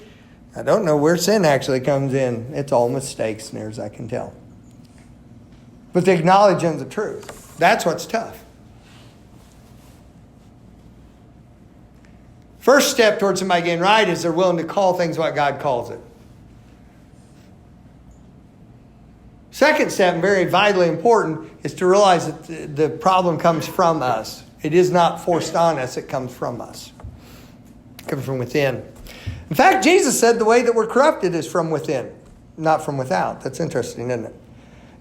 I don't know where sin actually comes in. It's all mistakes, near as I can tell. But the acknowledging the truth, that's what's tough. First step towards somebody getting right is they're willing to call things what God calls it. Second step, and very vitally important, is to realize that the problem comes from us. It is not forced on us. It comes from us. It comes from within. In fact, Jesus said the way that we're corrupted is from within, not from without. That's interesting, isn't it?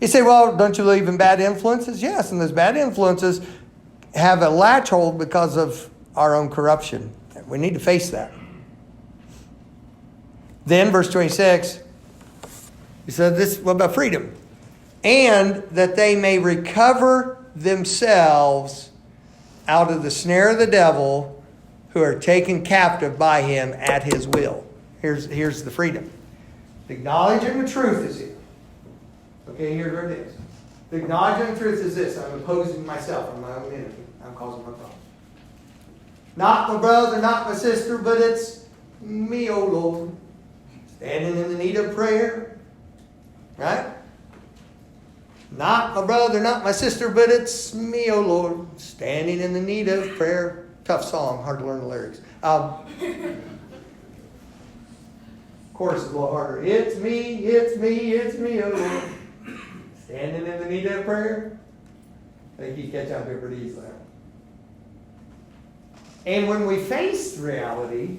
You say, well, don't you believe in bad influences? Yes, and those bad influences have a latch hold because of our own corruption. We need to face that. Then, verse 26, he said this, what about freedom? And that they may recover themselves out of the snare of the devil, who are taken captive by him at his will. Here's the freedom. Acknowledging the truth is here. Okay, here's what it is. The acknowledging the truth is this. I'm opposing myself. I'm my own enemy. I'm causing my problem. Not my brother, not my sister, but it's me, oh Lord. Standing in the need of prayer. Right? Not my brother, not my sister, but it's me, oh Lord. Standing in the need of prayer. Tough song, hard to learn the lyrics. Chorus is a little harder. It's me, oh Lord. Standing in the need of prayer. I think you catch on to it pretty easily. And when we face reality,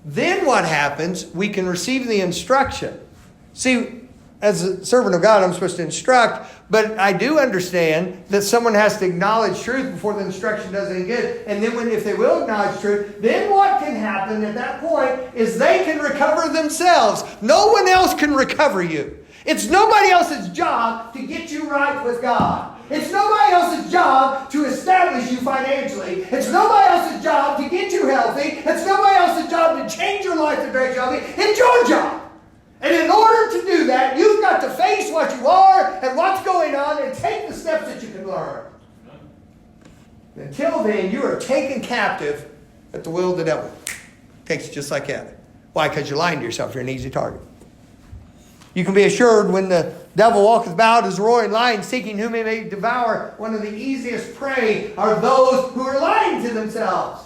then what happens? We can receive the instruction. See, as a servant of God, I'm supposed to instruct, but I do understand that someone has to acknowledge truth before the instruction does any good. And then if they will acknowledge truth, then what can happen at that point is they can recover themselves. No one else can recover you. It's nobody else's job to get you right with God. It's nobody else's job to establish you financially. It's nobody else's job to get you healthy. It's nobody else's job to change your life to direct you healthy. It's your job. And in order to do that, you've got to face what you are and what's going on and take the steps that you can learn. Until then, you are taken captive at the will of the devil. Takes you just like that. Why? Because you're lying to yourself. You're an easy target. You can be assured when the devil walketh about as a roaring lion, seeking whom he may devour, one of the easiest prey are those who are lying to themselves.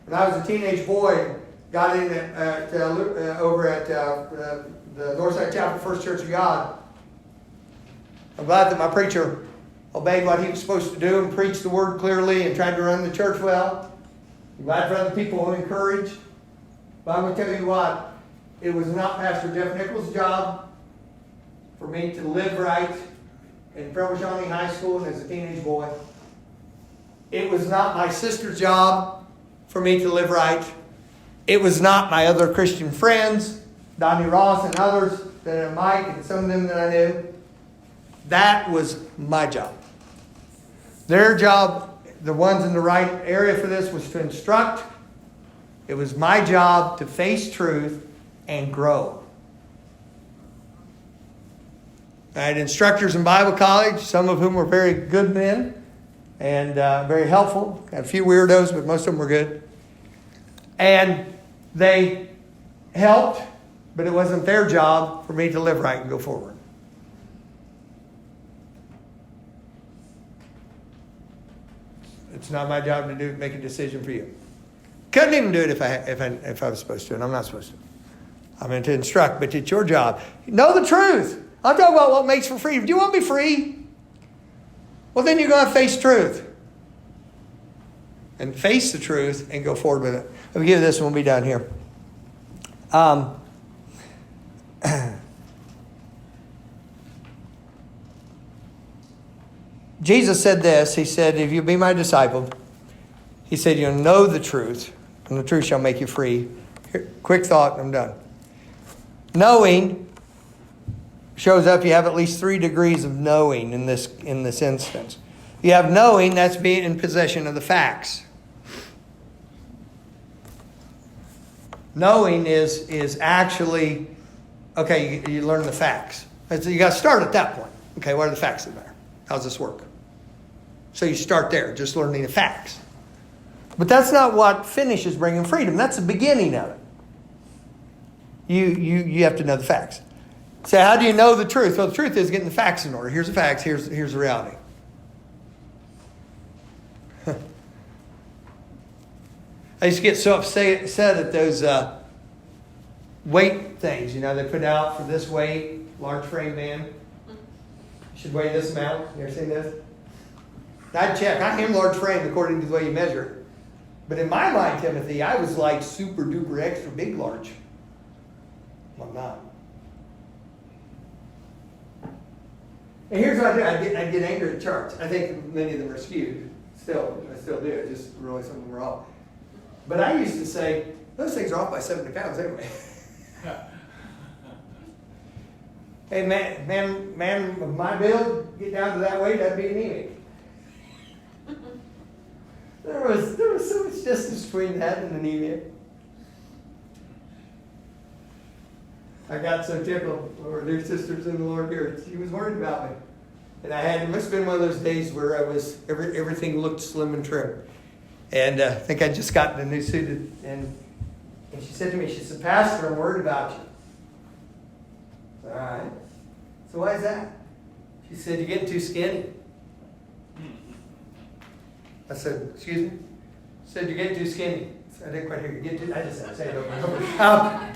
When I was a teenage boy, got in over at the Northside Chapel First Church of God. I'm glad that my preacher obeyed what he was supposed to do and preached the word clearly and tried to run the church well. I'm glad for other people who encouraged. But I'm going to tell you what, it was not Pastor Jeff Nichols' job for me to live right in Provo Shawnee High School and as a teenage boy. It was not my sister's job for me to live right. It was not my other Christian friends, Donnie Ross and others, that Mike and some of them that I knew. That was my job. Their job, the ones in the right area for this, was to instruct. It was my job to face truth and grow. I had instructors in Bible college, some of whom were very good men and very helpful. Had a few weirdos, but most of them were good. And they helped, but it wasn't their job for me to live right and go forward. It's not my job to make a decision for you. Couldn't even do it if I was supposed to, and I'm not supposed to. I'm meant to instruct, but it's your job. Know the truth. I'm talking about what makes for freedom. Do you want to be free? Well, then you're going to face truth. And face the truth and go forward with it. Let me give you this and we'll be done here. Jesus said this. He said, if you be my disciple, he said, you'll know the truth, and the truth shall make you free. Here, quick thought, I'm done. Knowing shows up, you have at least 3 degrees of knowing in this instance. You have knowing, that's being in possession of the facts. Knowing is actually, okay, you learn the facts. So you got to start at that point. Okay, what are the facts of the matter? How does this work? So you start there, just learning the facts. But that's not what finishes bringing freedom. That's the beginning of it. You have to know the facts. So how do you know the truth? Well, the truth is getting the facts in order. Here's the facts. Here's the reality. I used to get so upset at those weight things. You know, they put out for this weight, large frame man. You should weigh this amount. You ever seen this? I'd check. I am large frame according to the way you measure it. But in my mind, Timothy, I was like super duper extra big large. Well, I'm not. And here's what I do. I get angry at charts. I think many of them are skewed. I still do. It's just really something wrong. But I used to say, those things are off by 70 pounds anyway. Hey, man of my build, get down to that weight, that'd be anemic. There was so much distance between that and anemia. I got so tickled over their sisters in the Lord here. She was worried about me. And it must have been one of those days where everything looked slim and trim. And I think I'd just gotten a new suit. And she said to me, she said, Pastor, I'm worried about you. I said, all right. So why is that? She said, you're getting too skinny. I said, excuse me? She said, you're getting too skinny. I didn't quite hear you. I just had to say it over and over.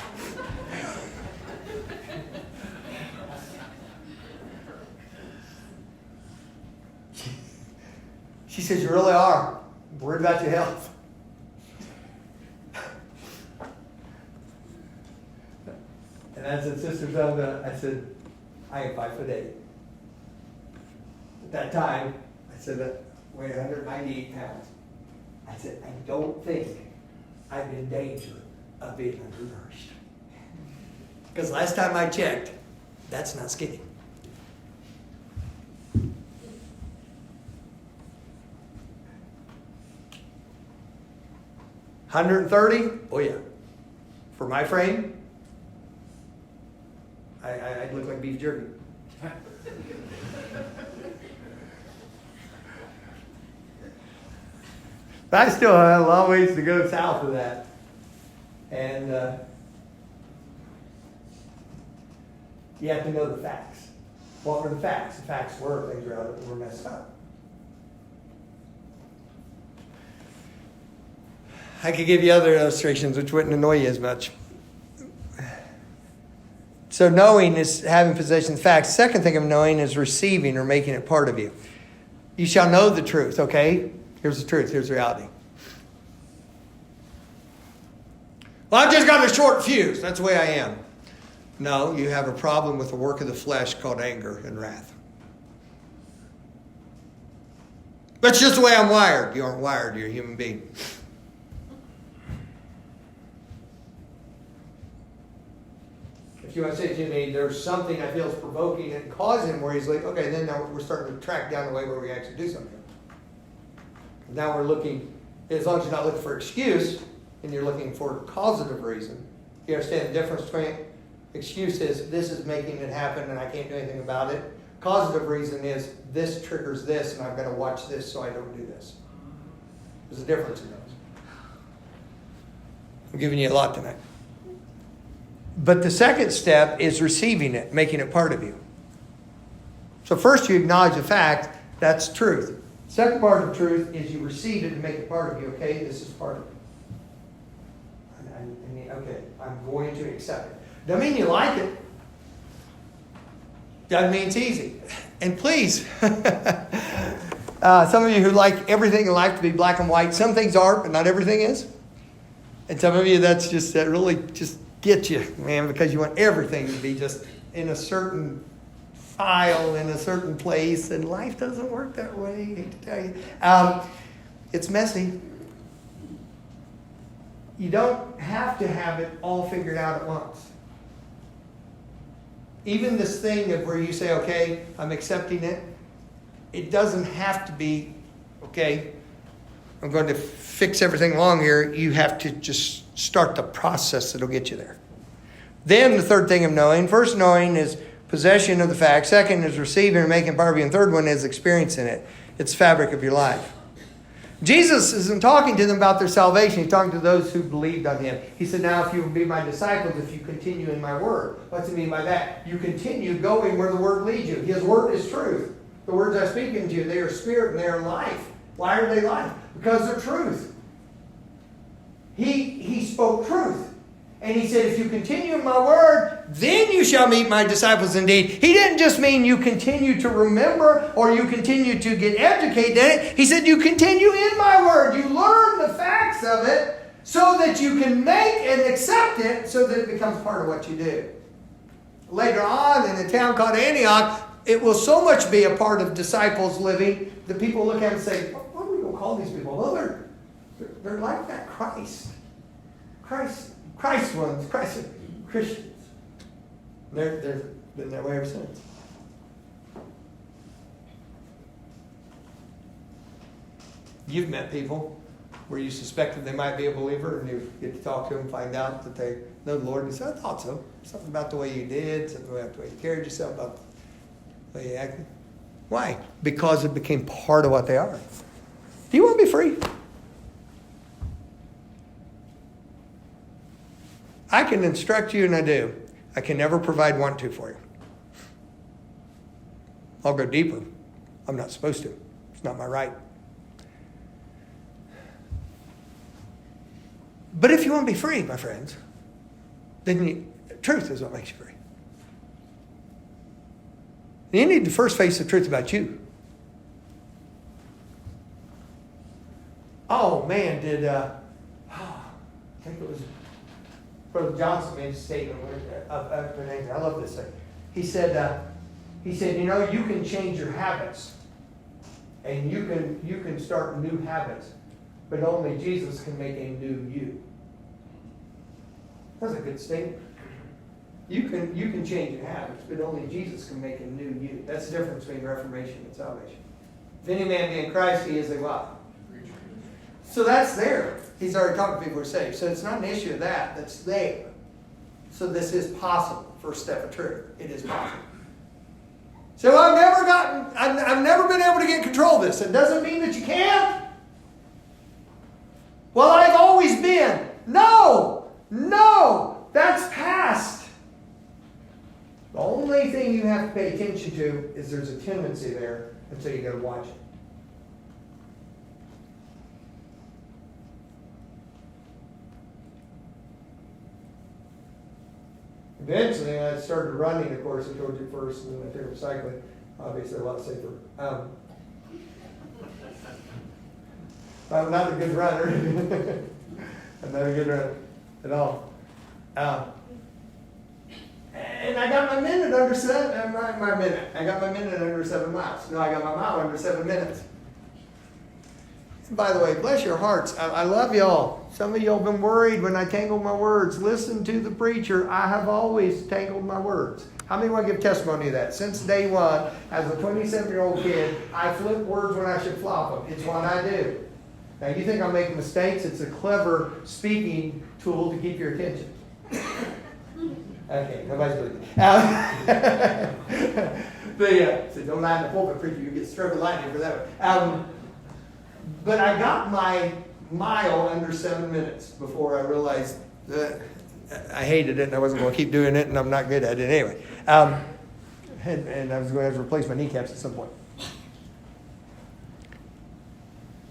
She says, you really are. I'm worried about your health. And I said, Sister Zelda, I said, I am 5'8". At that time, I said, I weigh 198 pounds. I said, I don't think I'm in danger of being undernourished. Because last time I checked, that's not skinny. $130? Oh yeah. For my frame, I'd look like beef jerky. But I still have a long ways to go south of that. And you have to know the facts. What were the facts? The facts were things were messed up. I could give you other illustrations which wouldn't annoy you as much. So knowing is having possession of facts. Second thing of knowing is receiving or making it part of you. You shall know the truth, okay? Here's the truth. Here's the reality. Well, I've just got a short fuse. That's the way I am. No, you have a problem with the work of the flesh called anger and wrath. That's just the way I'm wired. You aren't wired. You're a human being. If you want to say to me, there's something I feel is provoking and causing him where he's like, okay, then now we're starting to track down the way where we actually do something. Now we're looking, as long as you're not looking for excuse and you're looking for causative reason, you understand the difference between excuse is this is making it happen and I can't do anything about it. Causative reason is this triggers this and I've got to watch this so I don't do this. There's a difference in those. I'm giving you a lot tonight. But the second step is receiving it, making it part of you. So first you acknowledge the fact, that's truth. Second part of truth is you receive it and make it part of you. Okay, this is part of it. Okay, I'm going to accept it. Doesn't mean you like it. Doesn't mean it's easy. And please, some of you who like everything in life to be black and white, some things are, but not everything is. And some of you that really just get you, man, because you want everything to be just in a certain file, in a certain place, and life doesn't work that way, I hate to tell you. It's messy. You don't have to have it all figured out at once. Even this thing of where you say, okay, I'm accepting it, it doesn't have to be, okay, I'm going to fix everything along here. You have to just start the process that'll get you there. Then the third thing of knowing. First, knowing is possession of the fact. Second is receiving and making part of you. And third one is experiencing it. It's fabric of your life. Jesus isn't talking to them about their salvation. He's talking to those who believed on him. He said, now if you will be my disciples, if you continue in my word. What's it mean by that? You continue going where the word leads you. His word is truth. The words I speak into you, they are spirit and they are life. Why are they life? Because they're truth. He spoke truth. And he said, if you continue in my word, then you shall meet my disciples indeed. He didn't just mean you continue to remember or you continue to get educated in it. He said, you continue in my word. You learn the facts of it so that you can make and accept it so that it becomes part of what you do. Later on in a town called Antioch, it will so much be a part of disciples living that people look at it and say, what are we going to call these people? Well, they're like that Christ ones, Christians. They've been that way ever since. You've met people where you suspected they might be a believer and you get to talk to them, find out that they know the Lord. And you say, I thought so. Something about the way you did, something about the way you carried yourself, about the way you acted. Why? Because it became part of what they are. Do you want to be free? I can instruct you, and I do. I can never provide want to for you. I'll go deeper. I'm not supposed to. It's not my right. But if you want to be free, my friends, then truth is what makes you free. And you need to first face the truth about you. Oh, man, I think it was Brother Johnson made a statement I love this thing. He said, you know, you can change your habits. And you can start new habits. But only Jesus can make a new you. That's a good statement. You can change your habits, but only Jesus can make a new you. That's the difference between reformation and salvation. If any man be in Christ, he is a what? So that's there. He's already talking to people who are saved. So it's not an issue of that. That's there. So this is possible. First step of truth. It is possible. So I've never been able to get control of this. It doesn't mean that you can't. Well, I've always been. No, that's past. The only thing you have to pay attention to is there's a tendency there, and so you got to watch it. Eventually, I started running. Of course, I told you first, and then I took up cycling. Obviously, a lot safer. I'm not a good runner. I'm not a good runner at all. And I got my minute under 7. I got my minute under 7 miles. No, I got my mile under 7 minutes. And by the way, bless your hearts. I love y'all. Some of y'all have been worried when I tangled my words. Listen to the preacher. I have always tangled my words. How many want to give testimony of that? Since day one, as a 27-year-old kid, I flip words when I should flop them. It's what I do. Now, you think I'm making mistakes? It's a clever speaking tool to keep your attention. Okay, nobody's believing. So don't lie in the pulpit, preacher. You get struck with lightning for that one. But I got my mile under 7 minutes before I realized that I hated it and I wasn't going to keep doing it and I'm not good at it anyway. And I was going to have to replace my kneecaps at some point.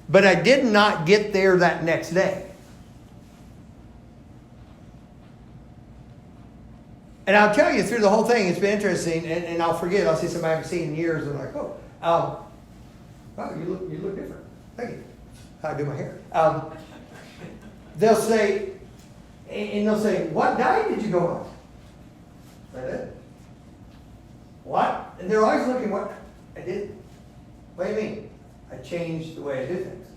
But I did not get there that next day. And I'll tell you, through the whole thing, it's been interesting, and I'll forget. I'll see somebody I haven't seen in years, and I'm like, wow, you look different. Thank you. How I do my hair. They'll say, what diet did you go on? I did. What? And they're always looking, what? I did. What do you mean? I changed the way I do things.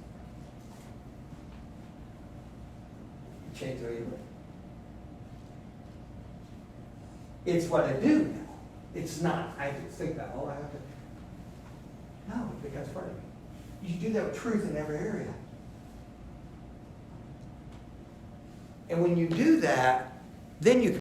You changed the way you do it. It's what I do now. It's not, I think that, I have to. No, it becomes part of me. You do that with truth in every area. And when you do that, then you